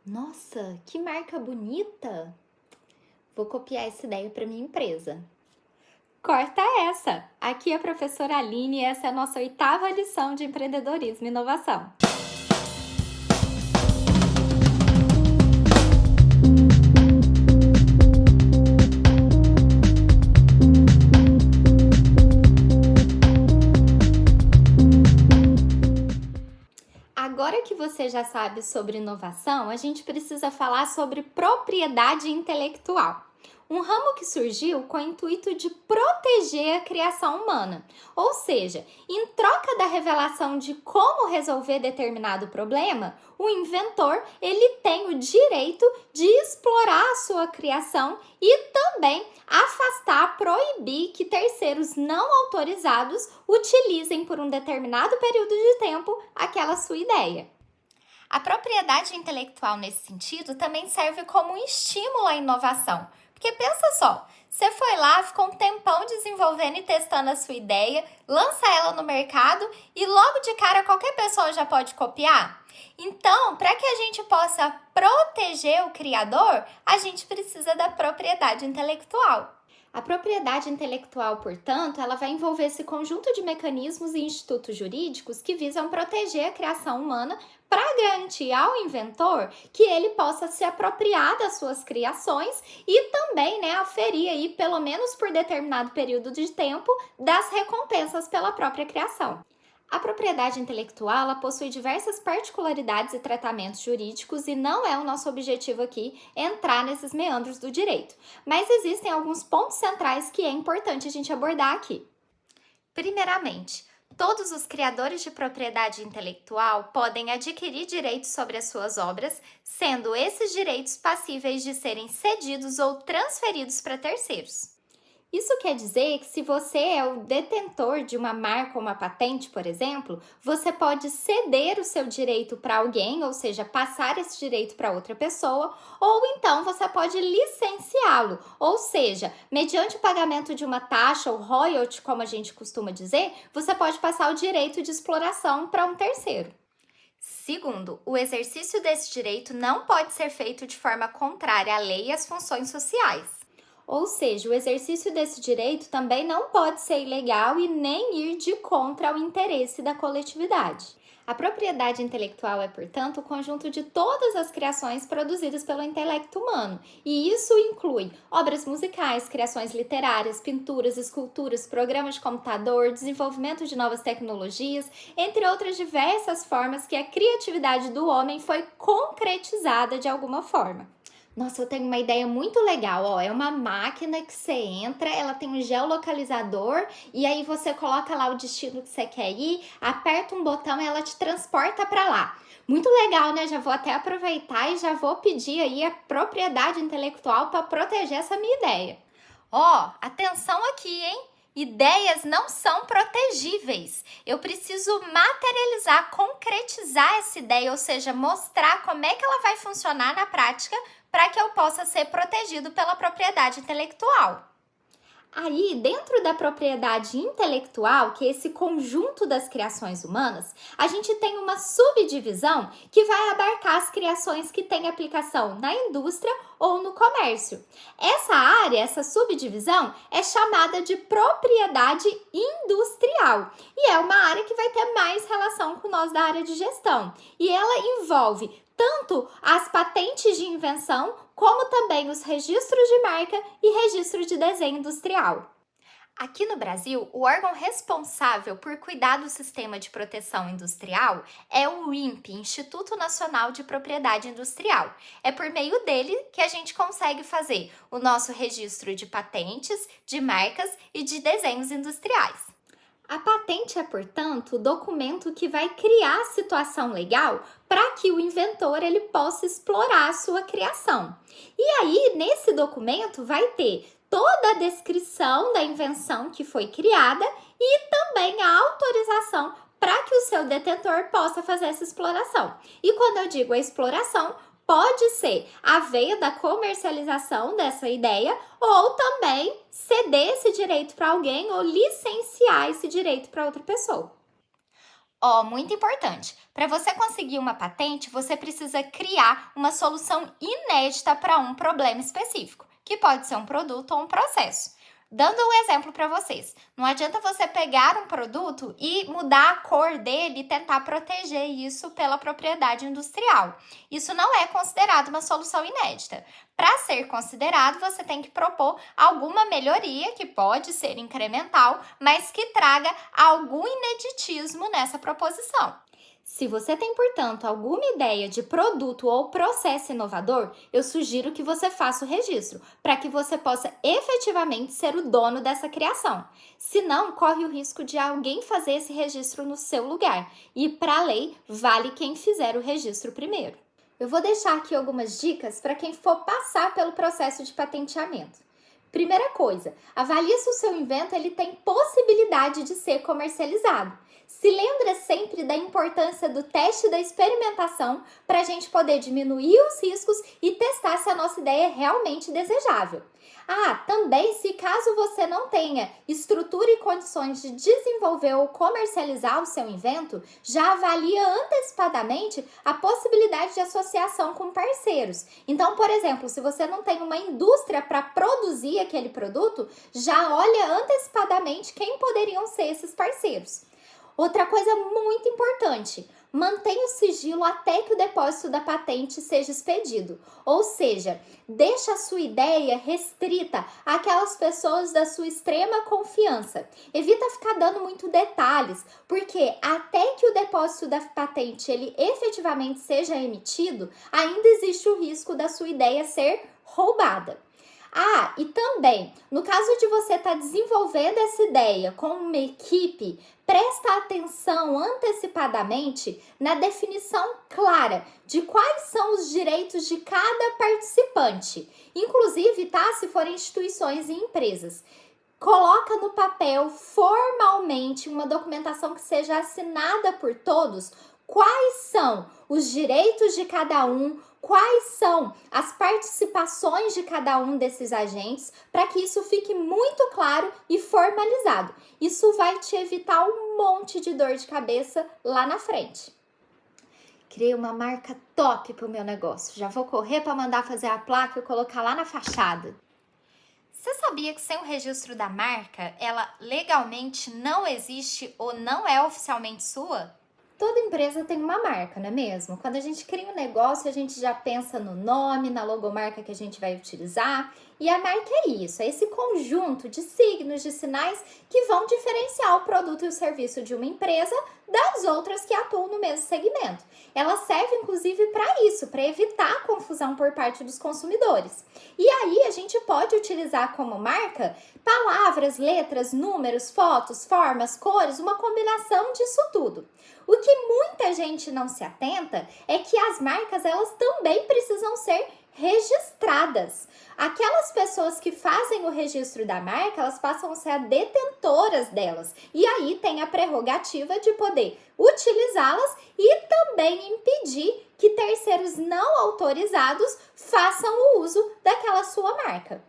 Nossa, que marca bonita! Vou copiar essa ideia para minha empresa. Corta essa! Aqui é a professora Aline e essa é a nossa 8ª lição de empreendedorismo e inovação. Agora que você já sabe sobre inovação, a gente precisa falar sobre propriedade intelectual. Um ramo que surgiu com o intuito de proteger a criação humana. Ou seja, em troca da revelação de como resolver determinado problema, o inventor ele tem o direito de explorar a sua criação e também afastar, proibir que terceiros não autorizados utilizem por um determinado período de tempo aquela sua ideia. A propriedade intelectual nesse sentido também serve como um estímulo à inovação. Porque pensa só, você foi lá, ficou um tempão desenvolvendo e testando a sua ideia, lança ela no mercado e logo de cara qualquer pessoa já pode copiar? Então, para que a gente possa proteger o criador, a gente precisa da propriedade intelectual. A propriedade intelectual, portanto, ela vai envolver esse conjunto de mecanismos e institutos jurídicos que visam proteger a criação humana para garantir ao inventor que ele possa se apropriar das suas criações e também, aferir aí, pelo menos por determinado período de tempo, das recompensas pela própria criação. A propriedade intelectual ela possui diversas particularidades e tratamentos jurídicos e não é o nosso objetivo aqui entrar nesses meandros do direito. Mas existem alguns pontos centrais que é importante a gente abordar aqui. Primeiramente, todos os criadores de propriedade intelectual podem adquirir direitos sobre as suas obras, sendo esses direitos passíveis de serem cedidos ou transferidos para terceiros. Isso quer dizer que se você é o detentor de uma marca ou uma patente, por exemplo, você pode ceder o seu direito para alguém, ou seja, passar esse direito para outra pessoa, ou então você pode licenciá-lo, ou seja, mediante o pagamento de uma taxa ou royalty, como a gente costuma dizer, você pode passar o direito de exploração para um terceiro. Segundo, o exercício desse direito não pode ser feito de forma contrária à lei e às funções sociais. Ou seja, o exercício desse direito também não pode ser ilegal e nem ir de contra ao interesse da coletividade. A propriedade intelectual é, portanto, o conjunto de todas as criações produzidas pelo intelecto humano, e isso inclui obras musicais, criações literárias, pinturas, esculturas, programas de computador, desenvolvimento de novas tecnologias, entre outras diversas formas que a criatividade do homem foi concretizada de alguma forma. Nossa, eu tenho uma ideia muito legal, ó, é uma máquina que você entra, ela tem um geolocalizador e aí você coloca lá o destino que você quer ir, aperta um botão e ela te transporta para lá. Muito legal, né? Já vou até aproveitar e já vou pedir aí a propriedade intelectual para proteger essa minha ideia. Ó, atenção aqui, hein? Ideias não são protegíveis. Eu preciso materializar, concretizar essa ideia, ou seja, mostrar como é que ela vai funcionar na prática para que eu possa ser protegido pela propriedade intelectual. Aí, dentro da propriedade intelectual, que é esse conjunto das criações humanas, a gente tem uma subdivisão que vai abarcar as criações que têm aplicação na indústria ou no comércio. Essa área, essa subdivisão, é chamada de propriedade industrial e é uma área que vai ter mais relação com nós da área de gestão. E ela envolve tanto as patentes de invenção, como também os registros de marca e registro de desenho industrial. Aqui no Brasil, o órgão responsável por cuidar do sistema de proteção industrial é o INPE, Instituto Nacional de Propriedade Industrial. É por meio dele que a gente consegue fazer o nosso registro de patentes, de marcas e de desenhos industriais. A patente é, portanto, o documento que vai criar a situação legal para que o inventor ele possa explorar a sua criação. E aí, nesse documento, vai ter toda a descrição da invenção que foi criada e também a autorização para que o seu detentor possa fazer essa exploração. E quando eu digo a exploração, pode ser a veia da comercialização dessa ideia ou também ceder esse direito para alguém ou licenciar esse direito para outra pessoa. Ó, muito importante. Para você conseguir uma patente, você precisa criar uma solução inédita para um problema específico, que pode ser um produto ou um processo. Dando um exemplo para vocês, não adianta você pegar um produto e mudar a cor dele e tentar proteger isso pela propriedade industrial. Isso não é considerado uma solução inédita. Para ser considerado, você tem que propor alguma melhoria, que pode ser incremental, mas que traga algum ineditismo nessa proposição. Se você tem, portanto, alguma ideia de produto ou processo inovador, eu sugiro que você faça o registro, para que você possa efetivamente ser o dono dessa criação. Senão, corre o risco de alguém fazer esse registro no seu lugar. E, para a lei, vale quem fizer o registro primeiro. Eu vou deixar aqui algumas dicas para quem for passar pelo processo de patenteamento. Primeira coisa, avalie se o seu invento ele tem possibilidade de ser comercializado. Se lembra sempre da importância do teste da experimentação para a gente poder diminuir os riscos e testar se a nossa ideia é realmente desejável. Também se caso você não tenha estrutura e condições de desenvolver ou comercializar o seu invento, já avalia antecipadamente a possibilidade de associação com parceiros. Então, por exemplo, se você não tem uma indústria para produzir aquele produto, já olha antecipadamente quem poderiam ser esses parceiros. Outra coisa muito importante, mantenha o sigilo até que o depósito da patente seja expedido. Ou seja, deixa a sua ideia restrita àquelas pessoas da sua extrema confiança. Evita ficar dando muito detalhes, porque até que o depósito da patente ele efetivamente seja emitido, ainda existe o risco da sua ideia ser roubada. E também, no caso de você estar desenvolvendo essa ideia com uma equipe, presta atenção antecipadamente na definição clara de quais são os direitos de cada participante, inclusive, se forem instituições e empresas. Coloca no papel formalmente uma documentação que seja assinada por todos. Quais são os direitos de cada um, quais são as participações de cada um desses agentes, para que isso fique muito claro e formalizado. Isso vai te evitar um monte de dor de cabeça lá na frente. Criei uma marca top para o meu negócio. Já vou correr para mandar fazer a placa e colocar lá na fachada. Você sabia que sem o registro da marca, ela legalmente não existe ou não é oficialmente sua? Toda empresa tem uma marca, não é mesmo? Quando a gente cria um negócio, a gente já pensa no nome, na logomarca que a gente vai utilizar. E a marca é isso, é esse conjunto de signos, de sinais que vão diferenciar o produto e o serviço de uma empresa das outras que atuam no mesmo segmento. Ela serve, inclusive, para isso, para evitar a confusão por parte dos consumidores. E aí, a gente pode utilizar como marca palavras, letras, números, fotos, formas, cores, uma combinação disso tudo. O que muita gente não se atenta é que as marcas, elas também precisam ser registradas. Aquelas pessoas que fazem o registro da marca, elas passam a ser as detentoras delas. E aí tem a prerrogativa de poder utilizá-las e também impedir que terceiros não autorizados façam o uso daquela sua marca.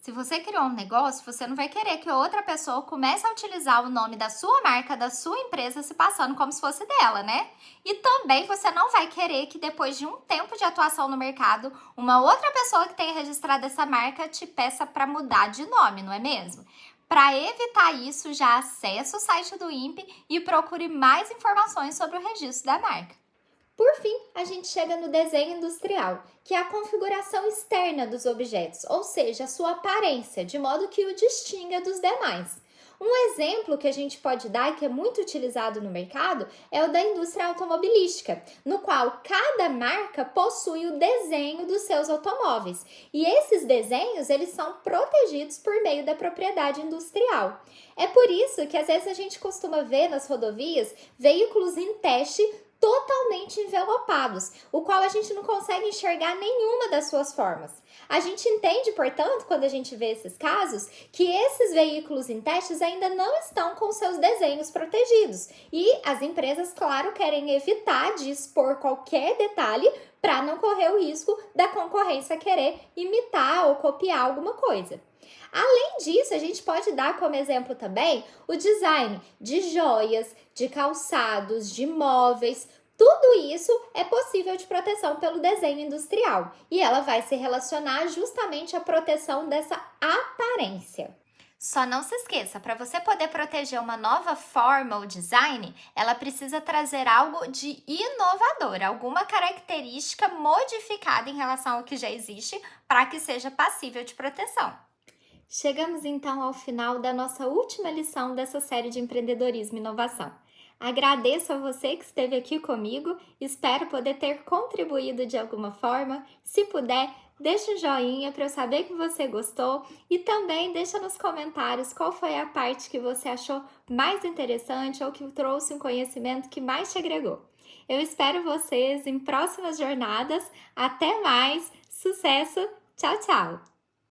Se você criou um negócio, você não vai querer que outra pessoa comece a utilizar o nome da sua marca, da sua empresa, se passando como se fosse dela, né? E também você não vai querer que depois de um tempo de atuação no mercado, uma outra pessoa que tenha registrado essa marca te peça para mudar de nome, não é mesmo? Para evitar isso, já acesse o site do INPE e procure mais informações sobre o registro da marca. Por fim, a gente chega no desenho industrial, que é a configuração externa dos objetos, ou seja, a sua aparência, de modo que o distinga dos demais. Um exemplo que a gente pode dar e que é muito utilizado no mercado é o da indústria automobilística, no qual cada marca possui o desenho dos seus automóveis. E esses desenhos, eles são protegidos por meio da propriedade industrial. É por isso que às vezes a gente costuma ver nas rodovias veículos em teste totalmente envelopados, o qual a gente não consegue enxergar nenhuma das suas formas. A gente entende, portanto, quando a gente vê esses casos, que esses veículos em testes ainda não estão com seus desenhos protegidos. E as empresas, claro, querem evitar de expor qualquer detalhe para não correr o risco da concorrência querer imitar ou copiar alguma coisa. Além disso, a gente pode dar como exemplo também o design de joias, de calçados, de móveis. Tudo isso é possível de proteção pelo desenho industrial e ela vai se relacionar justamente à proteção dessa aparência. Só não se esqueça, para você poder proteger uma nova forma ou design, ela precisa trazer algo de inovador, alguma característica modificada em relação ao que já existe para que seja passível de proteção. Chegamos então ao final da nossa última lição dessa série de empreendedorismo e inovação. Agradeço a você que esteve aqui comigo, espero poder ter contribuído de alguma forma. Se puder, deixa um joinha para eu saber que você gostou e também deixa nos comentários qual foi a parte que você achou mais interessante ou que trouxe um conhecimento que mais te agregou. Eu espero vocês em próximas jornadas. Até mais! Sucesso! Tchau, tchau!